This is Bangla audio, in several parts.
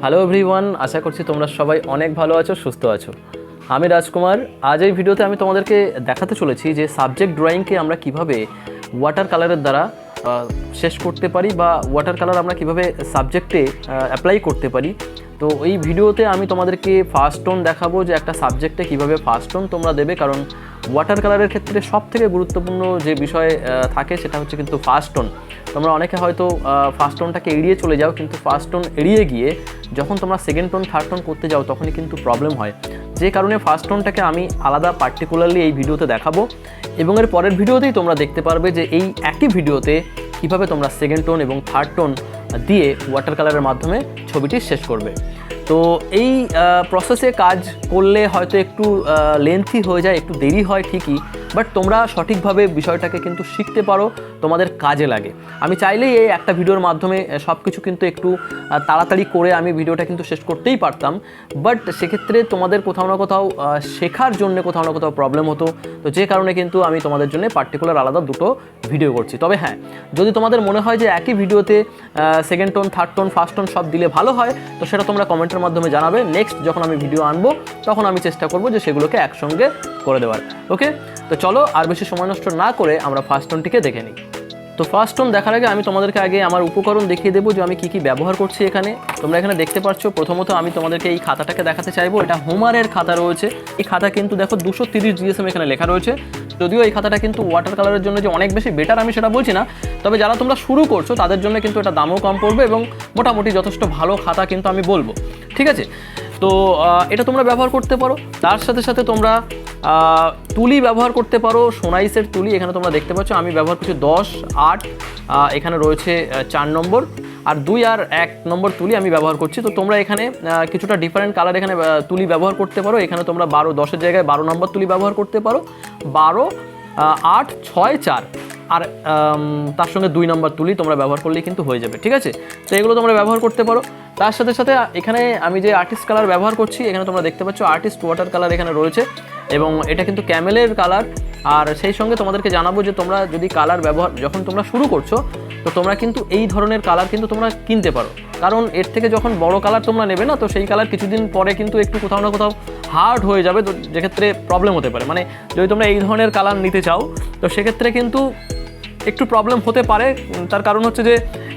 হ্যালো এভরিওয়ান, আশা করছি তোমরা সবাই অনেক ভালো আছো, সুস্থ আছো। আমি রাজকুমার। আজ এই ভিডিওতে আমি তোমাদেরকে দেখাতে চলেছি যে সাবজেক্ট ড্রয়িংকে আমরা কিভাবে ওয়াটার কালারের দ্বারা শেষ করতে পারি বা ওয়াটার কালার আমরা কিভাবে সাবজেক্টে অ্যাপ্লাই করতে পারি। তো এই ভিডিওতে আমি তোমাদেরকে ফার্স্ট টোন দেখাবো যে একটা সাবজেক্টে কিভাবে ফার্স্ট টোন তোমরা দেবে, কারণ ওয়াটার কালারের ক্ষেত্রে সবথেকে গুরুত্বপূর্ণ যে বিষয় থাকে সেটা হচ্ছে কিন্তু ফার্স্ট টোন। তোমরা অনেকে হয়তো ফার্স্ট টোনটাকে এড়িয়ে চলে যাও, কিন্তু ফার্স্ট টোন এড়িয়ে গিয়ে যখন তোমরা সেকেন্ড টোন থার্ড টোন করতে যাও তখনই কিন্তু প্রবলেম হয়। যে কারণে ফার্স্ট টোনটাকে আমি আলাদা পার্টিকুলারলি এই ভিডিওতে দেখাবো এবং এর পরের ভিডিওতেই তোমরা দেখতে পারবে যে এই একই ভিডিওতে কীভাবে তোমরা সেকেন্ড টোন এবং থার্ড টোন দিয়ে ওয়াটার কালারের মাধ্যমে ছবিটি শেষ করবে। তো এই প্রসেসে কাজ করলে হয়তো একটু লেন্থি হয়ে যায়, একটু দেরি হয় ঠিকই, বাট তোমরা সঠিকভাবে বিষয়টাকে কিন্তু শিখতে পারো, তোমাদের কাজে লাগে। আমি চাইলেই এই একটা ভিডিওর মাধ্যমে সব কিছু কিন্তু একটু তাড়াতাড়ি করে আমি ভিডিওটা কিন্তু শেষ করতেই পারতাম, বাট সেক্ষেত্রে তোমাদের কোথাও না কোথাও শেখার জন্য কোথাও না কোথাও প্রবলেম হতো। তো যে কারণে কিন্তু আমি তোমাদের জন্য পার্টিকুলার আলাদা দুটো ভিডিও করছি। তবে হ্যাঁ, যদি তোমাদের মনে হয় যে একই ভিডিওতে second tone third tone first tone সব দিলে ভালো হয়, তো সেটা তোমরা কমেন্টের মাধ্যমে জানাবে। নেক্সট যখন আমি ভিডিও আনবো তখন আমি চেষ্টা করবো যে সেগুলোকে একসঙ্গে করে দেওয়ার। ওকে, তো চলো আর বেশি সময় নষ্ট না করে আমরা ফার্স্ট টোনটিকে দেখে নিই। তো ফার্স্ট টোন দেখার আগে আমি তোমাদেরকে আগে আমার উপকরণ দেখিয়ে দেবো যে আমি কী কী ব্যবহার করছি এখানে। তোমরা এখানে দেখতে পাচ্ছ, প্রথমত আমি তোমাদেরকে এই খাতাটাকে দেখাতে চাইবো। এটা হোমারের খাতা রয়েছে। এই খাতা কিন্তু দেখো 230 GSM এখানে লেখা রয়েছে। যদিও এই খাতাটা কিন্তু ওয়াটার কালারের জন্য যে অনেক বেশি বেটার আমি সেটা বলছি না, তবে যারা তোমরা শুরু করছো তাদের জন্য কিন্তু এটা দামও কম পড়বে এবং মোটামুটি যথেষ্ট ভালো খাতা কিন্তু আমি বলবো। ঠিক আছে, তো এটা তোমরা ব্যবহার করতে পারো। তার সাথে সাথে তোমরা তুলি ব্যবহার করতে পারো, সোনাইসের তুলি। এখানে তোমরা দেখতে পাচ্ছ আমি ব্যবহার করছি 10, 8, এখানে রয়েছে 4 নম্বর, আর 2 আর 1 নম্বর তুলি আমি ব্যবহার করছি। তো তোমরা এখানে কিছুটা ডিফারেন্ট কালার এখানে তুলি ব্যবহার করতে পারো। এখানে তোমরা 12, 10-এর জায়গায় 12 নম্বর তুলি ব্যবহার করতে পারো। 12, 8, 6, 4 আর তার সঙ্গে 2 নম্বর তুলি তোমরা ব্যবহার করলেই কিন্তু হয়ে যাবে। ঠিক আছে, তো এগুলো তোমরা ব্যবহার করতে পারো। তার সাথে সাথে এখানে আমি যে আর্টিস্ট কালার ব্যবহার করছি, এখানে তোমরা দেখতে পাচ্ছ আর্টিস্ট ওয়াটার কালার এখানে রয়েছে এবং এটা কিন্তু ক্যামেলের কালার। আর সেই সঙ্গে তোমাদেরকে জানাবো যে তোমরা যদি কালার ব্যবহার যখন তোমরা শুরু করছো, তো তোমরা কিন্তু এই ধরনের কালার কিন্তু তোমরা কিনতে পারো, কারণ এর থেকে যখন বড় কালার তোমরা নেবে না, তো সেই কালার কিছুদিন পরে কিন্তু একটু কোথাও না কোথাও হার্ড হয়ে যাবে, তো যেক্ষেত্রে প্রবলেম হতে পারে। মানে যদি তোমরা এই ধরনের কালার নিতে চাও তো সেক্ষেত্রে কিন্তু একটু প্রবলেম হতে পারে। তার কারণ হচ্ছে যে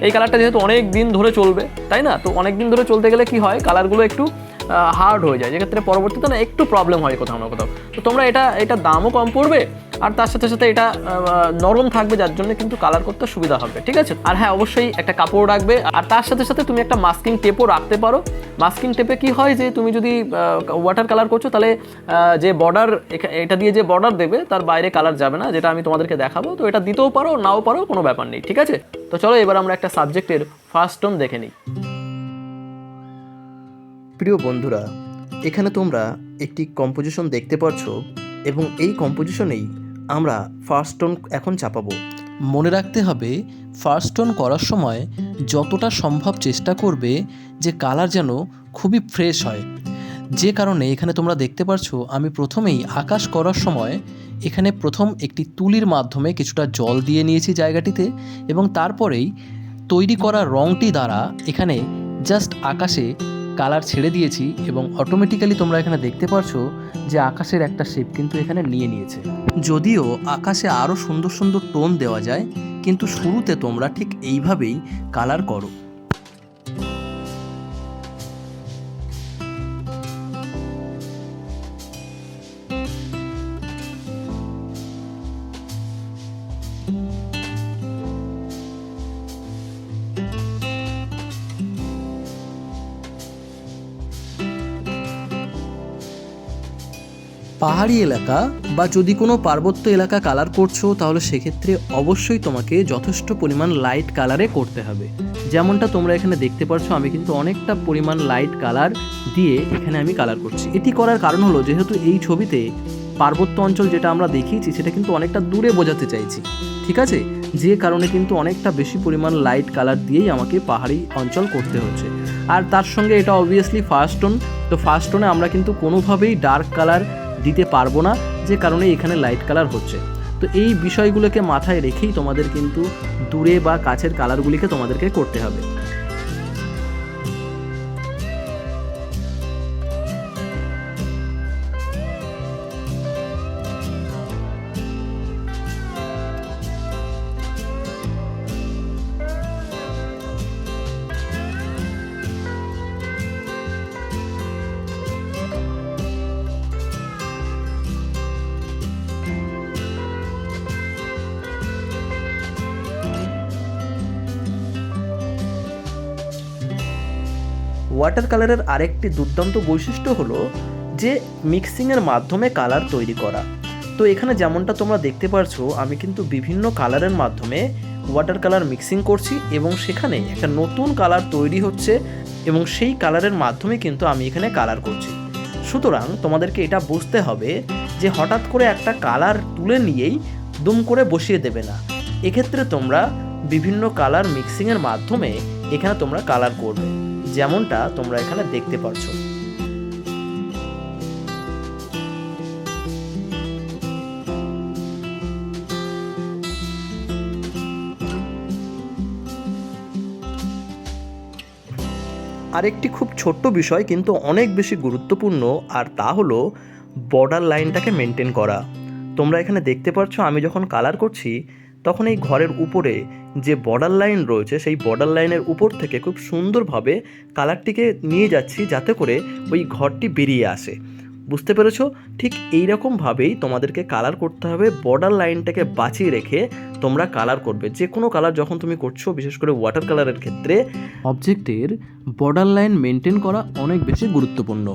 এই কালারটা যেহেতু অনেক দিন ধরে চলবে, তাই না? তো অনেক দিন ধরে চলতে গেলে কি হয়, কালারগুলো একটু হার্ড হয়ে যায়, যেক্ষেত্রে পরবর্তীতে না একটু প্রবলেম হয় কোথাও না কোথাও। তো তোমরা এটা দামও কম পড়বে আর তার সাথে সাথে এটা নরম থাকবে, যার জন্য কিন্তু কালার করতে সুবিধা হবে। ঠিক আছে, আর হ্যাঁ, অবশ্যই একটা কাপড় রাখবে, আর তার সাথে সাথে তুমি একটা মাস্কিং টেপও রাখতে পারো। মাস্কিং টেপে কি হয় যে তুমি যদি ওয়াটার কালার করছো, তাহলে যে বর্ডার এটা দিয়ে যে বর্ডার দেবে তার বাইরে কালার যাবে না, যেটা আমি তোমাদেরকে দেখাবো। তো এটা দিতেও পারো, নাও পারো, কোনো ব্যাপার নেই। ঠিক আছে, তো চলো এবার আমরা একটা সাবজেক্টের ফার্স্ট টোন দেখে নিই। প্রিয় বন্ধুরা, এখানে তোমরা একটি কম্পোজিশন দেখতে পাচ্ছ এবং এই কম্পোজিশনেই আমরা ফার্স্ট টোন এখন চাপাবো। মনে রাখতে হবে, ফার্স্ট টোন করার সময় যতটা সম্ভব চেষ্টা করবে যে কালার যেন খুবই ফ্রেশ হয়। যে কারণে এখানে তোমরা দেখতে পাচ্ছ আমি প্রথমেই আকাশ করার সময় এখানে প্রথম একটি তুলির মাধ্যমে কিছুটা জল দিয়ে নিয়েছি জায়গাটিতে এবং তারপরেই তৈরি করা রঙটি দ্বারা এখানে জাস্ট আকাশে কালার ছেড়ে দিয়েছি এবং অটোমেটিক্যালি তোমরা এখানে দেখতে পাচ্ছ যে আকাশের একটা শেপ কিন্তু এখানে নিয়ে নিয়েছে। যদিও আকাশে আরও সুন্দর সুন্দর টোন দেওয়া যায়, কিন্তু শুরুতে তোমরা ঠিক এইভাবেই কালার করো। পাহাড়ি এলাকা বা যদি কোনো পার্বত্য এলাকা কালার করছো, তাহলে সেক্ষেত্রে অবশ্যই তোমাকে যথেষ্ট পরিমাণ লাইট কালারে করতে হবে। যেমনটা তোমরা এখানে দেখতে পাচ্ছ, আমি কিন্তু অনেকটা পরিমাণ লাইট কালার দিয়ে এখানে আমি কালার করছি। এটি করার কারণ হলো, যেহেতু এই ছবিতে পার্বত্য অঞ্চল যেটা আমরা দেখিয়েছি সেটা কিন্তু অনেকটা দূরে বোঝাতে চাইছি। ঠিক আছে, যে কারণে কিন্তু অনেকটা বেশি পরিমাণ লাইট কালার দিয়েই আমাকে পাহাড়ি অঞ্চল করতে হচ্ছে। আর তার সঙ্গে এটা অবভিয়াসলি ফার্স্ট টোন, তো ফার্স্ট টোনে আমরা কিন্তু কোনোভাবেই ডার্ক কালার দিতে পারবো না, যে কারণে এখানে লাইট কালার হচ্ছে। তো এই বিষয়গুলোকে মাথায় রেখেই তোমাদের কিন্তু দূরে বা কাছের কালারগুলিকে তোমাদেরকে করতে হবে। ওয়াটার কালারের আরেকটি দুর্দান্ত বৈশিষ্ট্য হলো যে মিক্সিংয়ের মাধ্যমে কালার তৈরি করা। তো এখানে যেমনটা তোমরা দেখতে পারছো, আমি কিন্তু বিভিন্ন কালারের মাধ্যমে ওয়াটার কালার মিক্সিং করছি এবং সেখানে একটা নতুন কালার তৈরি হচ্ছে এবং সেই কালারের মাধ্যমে কিন্তু আমি এখানে কালার করছি। সুতরাং তোমাদেরকে এটা বুঝতে হবে যে হঠাৎ করে একটা কালার তুলে নিয়েই দুম করে বসিয়ে দেবে না। এক্ষেত্রে তোমরা বিভিন্ন কালার মিক্সিংয়ের মাধ্যমে এখানে তোমরা কালার করবে, যেমনটা তোমরা এখানে দেখতে পাচ্ছ। আরেকটি খুব ছোট্ট বিষয় কিন্তু অনেক বেশি গুরুত্বপূর্ণ, আর তা হলো বর্ডার লাইনটাকে মেনটেন করা। তোমরা এখানে দেখতে পাচ্ছ আমি যখন কালার করছি তখন এই ঘরের উপরে যে বর্ডার লাইন রয়েছে সেই বর্ডার লাইনের উপর থেকে খুব সুন্দরভাবে কালারটিকে নিয়ে যাচ্ছি যাতে করে ওই ঘরটি বেরিয়ে আসে। বুঝতে পেরেছো? ঠিক এই রকমভাবেই তোমাদেরকে কালার করতে হবে। বর্ডার লাইনটাকে বাঁচিয়ে রেখে তোমরা কালার করবে। যে কোনো কালার যখন তুমি করছো, বিশেষ করে ওয়াটার কালারের ক্ষেত্রে অবজেক্টের বর্ডার লাইন মেনটেন করা অনেক বেশি গুরুত্বপূর্ণ।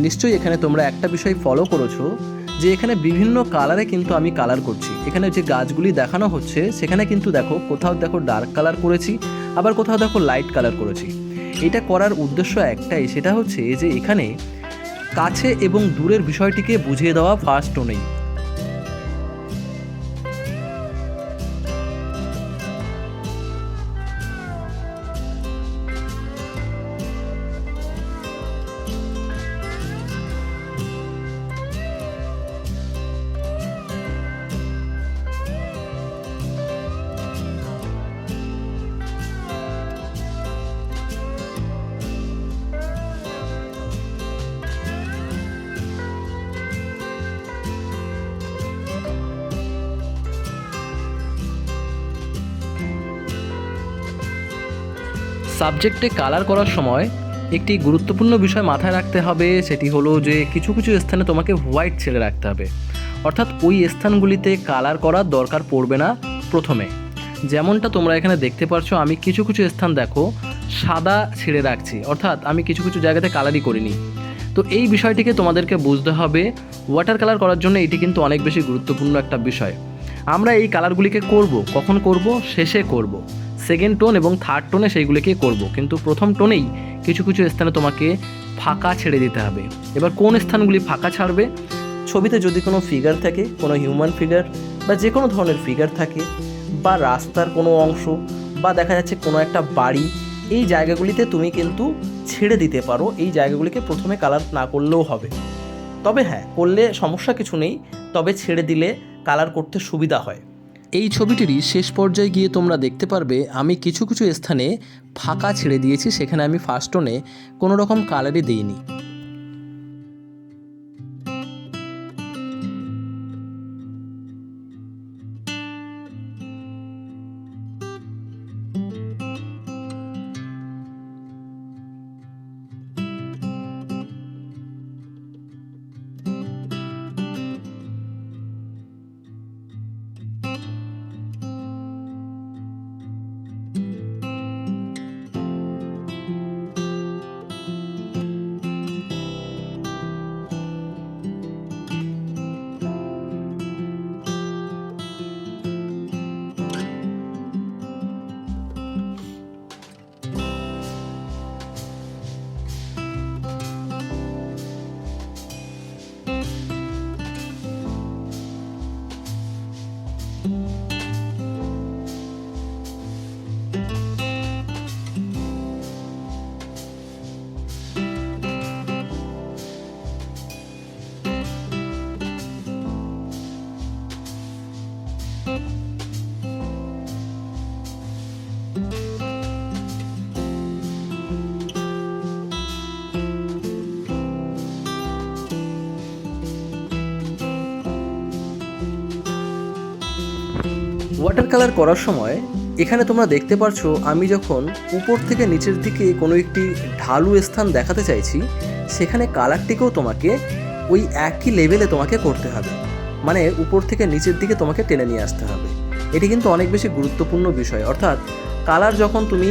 নিশ্চয়ই এখানে তোমরা একটা বিষয় ফলো করেছো যে এখানে বিভিন্ন কালারে কিন্তু আমি কালার করছি। এখানে যে গাছগুলি দেখানো হচ্ছে সেখানে কিন্তু দেখো কোথাও দেখো ডার্ক কালার করেছি, আবার কোথাও দেখো লাইট কালার করেছি। এটা করার উদ্দেশ্য একটাই, সেটা হচ্ছে যে এখানে কাছে এবং দূরের বিষয়টিকে বুঝিয়ে দেওয়া ফার্স্ট টোনেই। সাবজেক্টে কালার করার সময় একটি গুরুত্বপূর্ণ বিষয় মাথায় রাখতে হবে, সেটি হলো যে কিছু কিছু স্থানে তোমাকে হোয়াইট ছেড়ে রাখতে হবে। অর্থাৎ ওই স্থানগুলিতে কালার করার দরকার পড়বে না প্রথমে। যেমনটা তোমরা এখানে দেখতে পাচ্ছ আমি কিছু কিছু স্থান দেখো সাদা ছেড়ে রাখছি, অর্থাৎ আমি কিছু কিছু জায়গাতে কালারই করিনি। তো এই বিষয়টিকে তোমাদেরকে বুঝতে হবে। ওয়াটার কালার করার জন্য এটি কিন্তু অনেক বেশি গুরুত্বপূর্ণ একটা বিষয়। আমরা এই কালারগুলিকে করব, কখন করব? শেষে করব। সেকেন্ড টোন এবং থার্ড টোনে সেইগুলিকে করব, কিন্তু প্রথম টোনেই কিছু কিছু স্থানে তোমাকে ফাঁকা ছেড়ে দিতে হবে। এবার কোন স্থানগুলি ফাঁকা ছাড়বে? ছবিতে যদি কোনো ফিগার থাকে, কোনো হিউম্যান ফিগার বা যে কোনো ধরনের ফিগার থাকে, বা রাস্তার কোনো অংশ, বা দেখা যাচ্ছে কোনো একটা বাড়ি, এই জায়গাগুলিতে তুমি কিন্তু ছেড়ে দিতে পারো। এই জায়গাগুলিকে প্রথমে কালার না করলেও হবে, তবে হ্যাঁ করলে সমস্যা কিছু নেই, তবে ছেড়ে দিলে কালার করতে সুবিধা হয়। এই ছবিটিরই শেষ পর্যায়ে গিয়ে তোমরা দেখতে পারবে আমি কিছু কিছু স্থানে ফাঁকা ছেড়ে দিয়েছি, সেখানে আমি ফার্স্ট টোনে কোনো রকম কালারই দিইনি। ওয়াটার কালার করার সময় এখানে তোমরা দেখতে পারছো আমি যখন উপর থেকে নিচের দিকে কোনো একটি ঢালু স্থান দেখাতে চাইছি, সেখানে কালারটিকেও তোমাকে ওই একই লেভেলে তোমাকে করতে হবে, মানে উপর থেকে নিচের দিকে তোমাকে টেনে নিয়ে আসতে হবে। এটি কিন্তু অনেক বেশি গুরুত্বপূর্ণ বিষয়। অর্থাৎ কালার যখন তুমি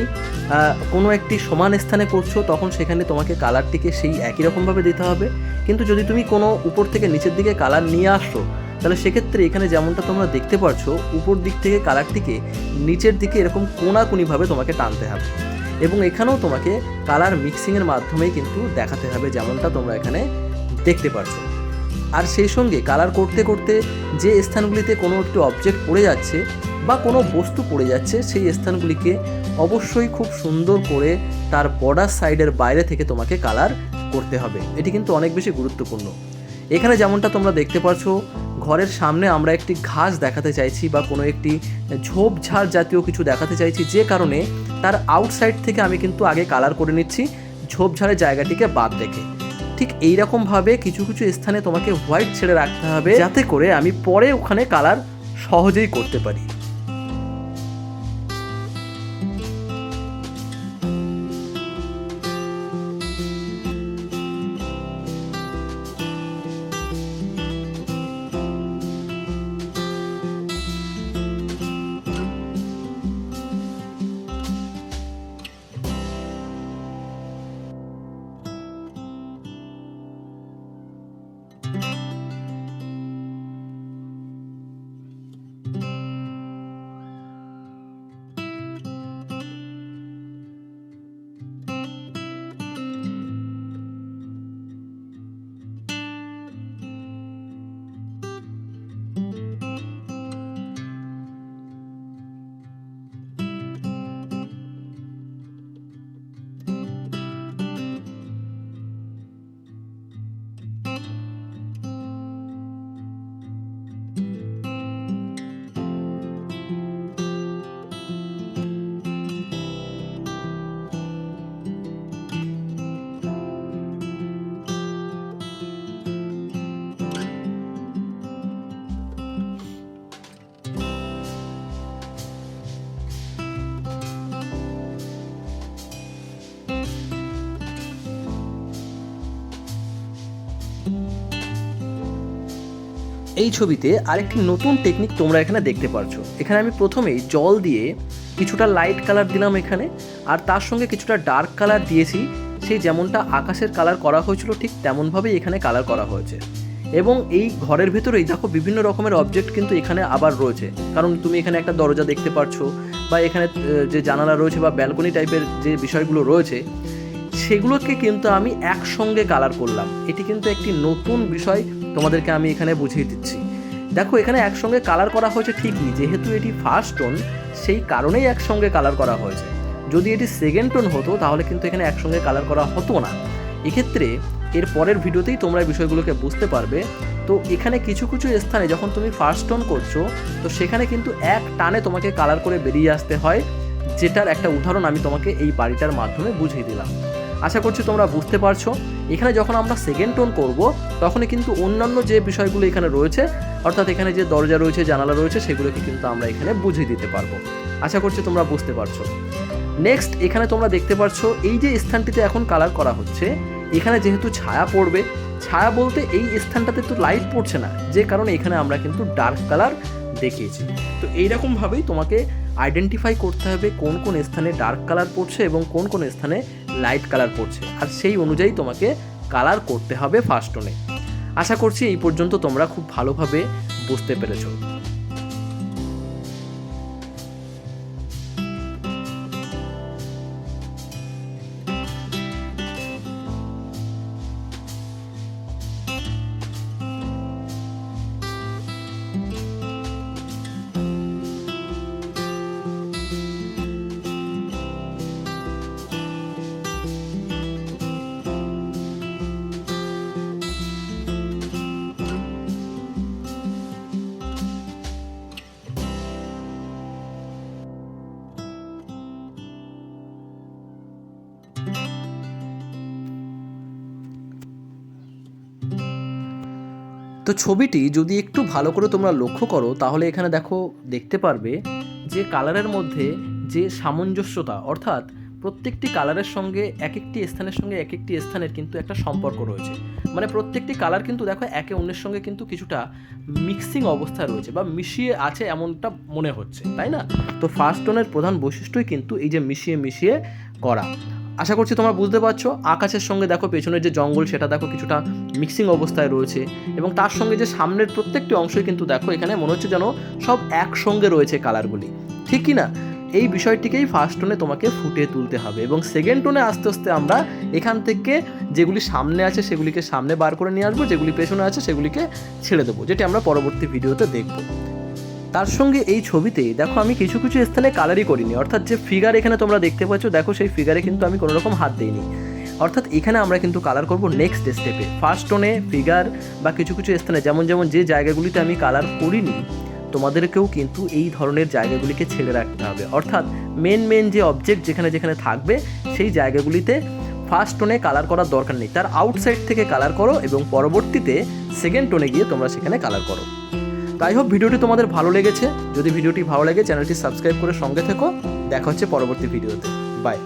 কোনো একটি সমান স্থানে করছো তখন সেখানে তোমাকে কালারটিকে সেই একই রকমভাবে দিতে হবে। কিন্তু যদি তুমি কোনো উপর থেকে নিচের দিকে কালার নিয়ে আসছো, তাহলে সেক্ষেত্রে এখানে যেমনটা তোমরা দেখতে পাচ্ছ উপর দিক থেকে কালারটিকে নিচের দিকে এরকম কোনাকুনিভাবে তোমাকে টানতে হবে, এবং এখানেও তোমাকে কালার মিক্সিংয়ের মাধ্যমেই কিন্তু দেখাতে হবে, যেমনটা তোমরা এখানে দেখতে পাচ্ছ। আর সেই সঙ্গে কালার করতে করতে যে স্থানগুলিতে কোনো একটি অবজেক্ট পড়ে যাচ্ছে বা কোনো বস্তু পড়ে যাচ্ছে, সেই স্থানগুলিকে অবশ্যই খুব সুন্দর করে তার বর্ডার সাইডের বাইরে থেকে তোমাকে কালার করতে হবে। এটি কিন্তু অনেক বেশি গুরুত্বপূর্ণ। এখানে যেমনটা তোমরা দেখতে পাচ্ছ ঘরের সামনে আমরা একটি ঘাস দেখাতে চাইছি বা কোনো একটি ঝোপঝাড় জাতীয় কিছু দেখাতে চাইছি, যে কারণে তার আউটসাইড থেকে আমি কিন্তু আগে কালার করে নিচ্ছি ঝোপঝাড়ের জায়গাটিকে বাদ রেখে। ঠিক এইরকমভাবে কিছু কিছু স্থানে তোমাকে হোয়াইট ছেড়ে রাখতে হবে, যাতে করে আমি পরে ওখানে কালার সহজেই করতে পারি। এই ছবিতে আরেকটি নতুন টেকনিক তোমরা এখানে দেখতে পাচ্ছ। এখানে আমি প্রথমেই জল দিয়ে কিছুটা লাইট কালার দিলাম এখানে, আর তার সঙ্গে কিছুটা ডার্ক কালার দিয়েছি। সেই যেমনটা আকাশের কালার করা হয়েছিল ঠিক তেমনভাবেই এখানে কালার করা হয়েছে। এবং এই ঘরের ভেতরেই দেখো বিভিন্ন রকমের অবজেক্ট কিন্তু এখানে আবার রয়েছে, কারণ তুমি এখানে একটা দরজা দেখতে পাচ্ছ বা এখানে যে জানালা রয়েছে বা ব্যালকনি টাইপের যে বিষয়গুলো রয়েছে, সেগুলোকে কিন্তু আমি একসঙ্গে কালার করলাম। এটি কিন্তু একটি নতুন বিষয় তোমাদেরকে আমি এখানে বুঝিয়ে দিচ্ছি। দেখো এখানে একসঙ্গে কালার করা হয়েছে ঠিকই, যেহেতু এটি ফার্স্ট টোন সেই কারণেই একসঙ্গে কালার করা হয়েছে। যদি এটি সেকেন্ড টোন হতো তাহলে কিন্তু এখানে একসঙ্গে কালার করা হতো না। এক্ষেত্রে এর পরের ভিডিওতেই তোমরা এই বিষয়গুলোকে বুঝতে পারবে। তো এখানে কিছু কিছু স্থানে যখন তুমি ফার্স্ট টোন করছো তো সেখানে কিন্তু এক টানে তোমাকে কালার করে বেরিয়ে আসতে হয়, যেটার একটা উদাহরণ আমি তোমাকে এই বাড়িটার মাধ্যমে বুঝিয়ে দিলাম। আশা করছি তোমরা বুঝতে পারছো। এখানে যখন আমরা সেকেন্ড টোন করব তখনই কিন্তু অন্যান্য যে বিষয়গুলো এখানে রয়েছে, অর্থাৎ এখানে যে দরজা রয়েছে জানালা রয়েছে সেগুলোকে কিন্তু আমরা এখানে বুঝিয়ে দিতে পারবো। আশা করছি তোমরা বুঝতে পারছো। নেক্সট এখানে তোমরা দেখতে পারছো এই যে স্থানটিতে এখন কালার করা হচ্ছে, এখানে যেহেতু ছায়া পড়বে, ছায়া বলতে এই স্থানটাতে তো লাইট পড়ছে না, যে কারণে এখানে আমরা কিন্তু ডার্ক কালার দেখিয়েছি। তো এইরকমভাবেই তোমাকে আইডেন্টিফাই করতে হবে কোন কোন স্থানে ডার্ক কালার পড়ছে এবং কোন কোন স্থানে লাইট কালার পড়ছে, আর সেই অনুযায়ী তোমাকে কালার করতে হবে ফার্স্ট টোনে। আশা করছি এই পর্যন্ত তোমরা খুব ভালোভাবে বুঝতে পেরেছো। ছবিটি যদি একটু ভালো করে তোমরা লক্ষ্য করো তাহলে এখানে দেখতে পারবে যে কালারের মধ্যে যে সামঞ্জস্যতা, অর্থাৎ প্রত্যেকটি কালারের সঙ্গে এক একটি স্থানের সঙ্গে এক একটি স্থানের কিন্তু একটা সম্পর্ক রয়েছে। মানে প্রত্যেকটি কালার কিন্তু দেখো একে অন্যের সঙ্গে কিন্তু কিছুটা মিক্সিং অবস্থায় রয়েছে বা মিশিয়ে আছে এমনটা মনে হচ্ছে, তাই না? তো ফার্স্ট টোনের প্রধান বৈশিষ্ট্যই কিন্তু এই যে মিশিয়ে মিশিয়ে করা। আশা করছি তোমরা বুঝতে পারছো। আকাশের সঙ্গে দেখো পেছনের যে জঙ্গল সেটা দেখো কিছুটা মিক্সিং অবস্থায় রয়েছে, এবং তার সঙ্গে যে সামনের প্রত্যেকটি অংশই কিন্তু দেখো এখানে মনে হচ্ছে যেন সব একসঙ্গে রয়েছে কালারগুলি, ঠিক কি না? এই বিষয়টিকেই ফার্স্ট টোনে তোমাকে ফুটিয়ে তুলতে হবে, এবং সেকেন্ড টোনে আস্তে আস্তে আমরা এখান থেকে যেগুলি সামনে আছে সেগুলিকে সামনে বার করে নিয়ে আসবো, যেগুলি পেছনে আছে সেগুলিকে ছেড়ে দেবো, যেটি আমরা পরবর্তী ভিডিওতে দেখব। তার সঙ্গে এই ছবিতে দেখো আমি কিছু কিছু স্থানে কালারই করিনি, অর্থাৎ যে ফিগার এখানে তোমরা দেখতে পাচ্ছ দেখো সেই ফিগারে কিন্তু আমি কোনো রকম হাত দিইনি। অর্থাৎ এখানে আমরা কিন্তু কালার করব নেক্সট স্টেপে। ফার্স্ট টোনে ফিগার বা কিছু কিছু স্থানে যেমন যেমন যে জায়গাগুলিতে আমি কালার করিনি, তোমাদেরকেও কিন্তু এই ধরনের জায়গাগুলিকে ছেড়ে রাখতে হবে। অর্থাৎ মেন যে অবজেক্ট যেখানে যেখানে থাকবে সেই জায়গাগুলিতে ফার্স্ট টোনে কালার করার দরকার নেই, তার আউটসাইড থেকে কালার করো এবং পরবর্তীতে সেকেন্ড টোনে গিয়ে তোমরা সেখানে কালার করো। তাই হোক ভিডিওটি তোমাদের ভালো লেগেছে। যদি ভিডিওটি ভালো লাগে চ্যানেলটি সাবস্ক্রাইব করে সঙ্গে থেকো। দেখা হচ্ছে পরবর্তী ভিডিওতে। বাই।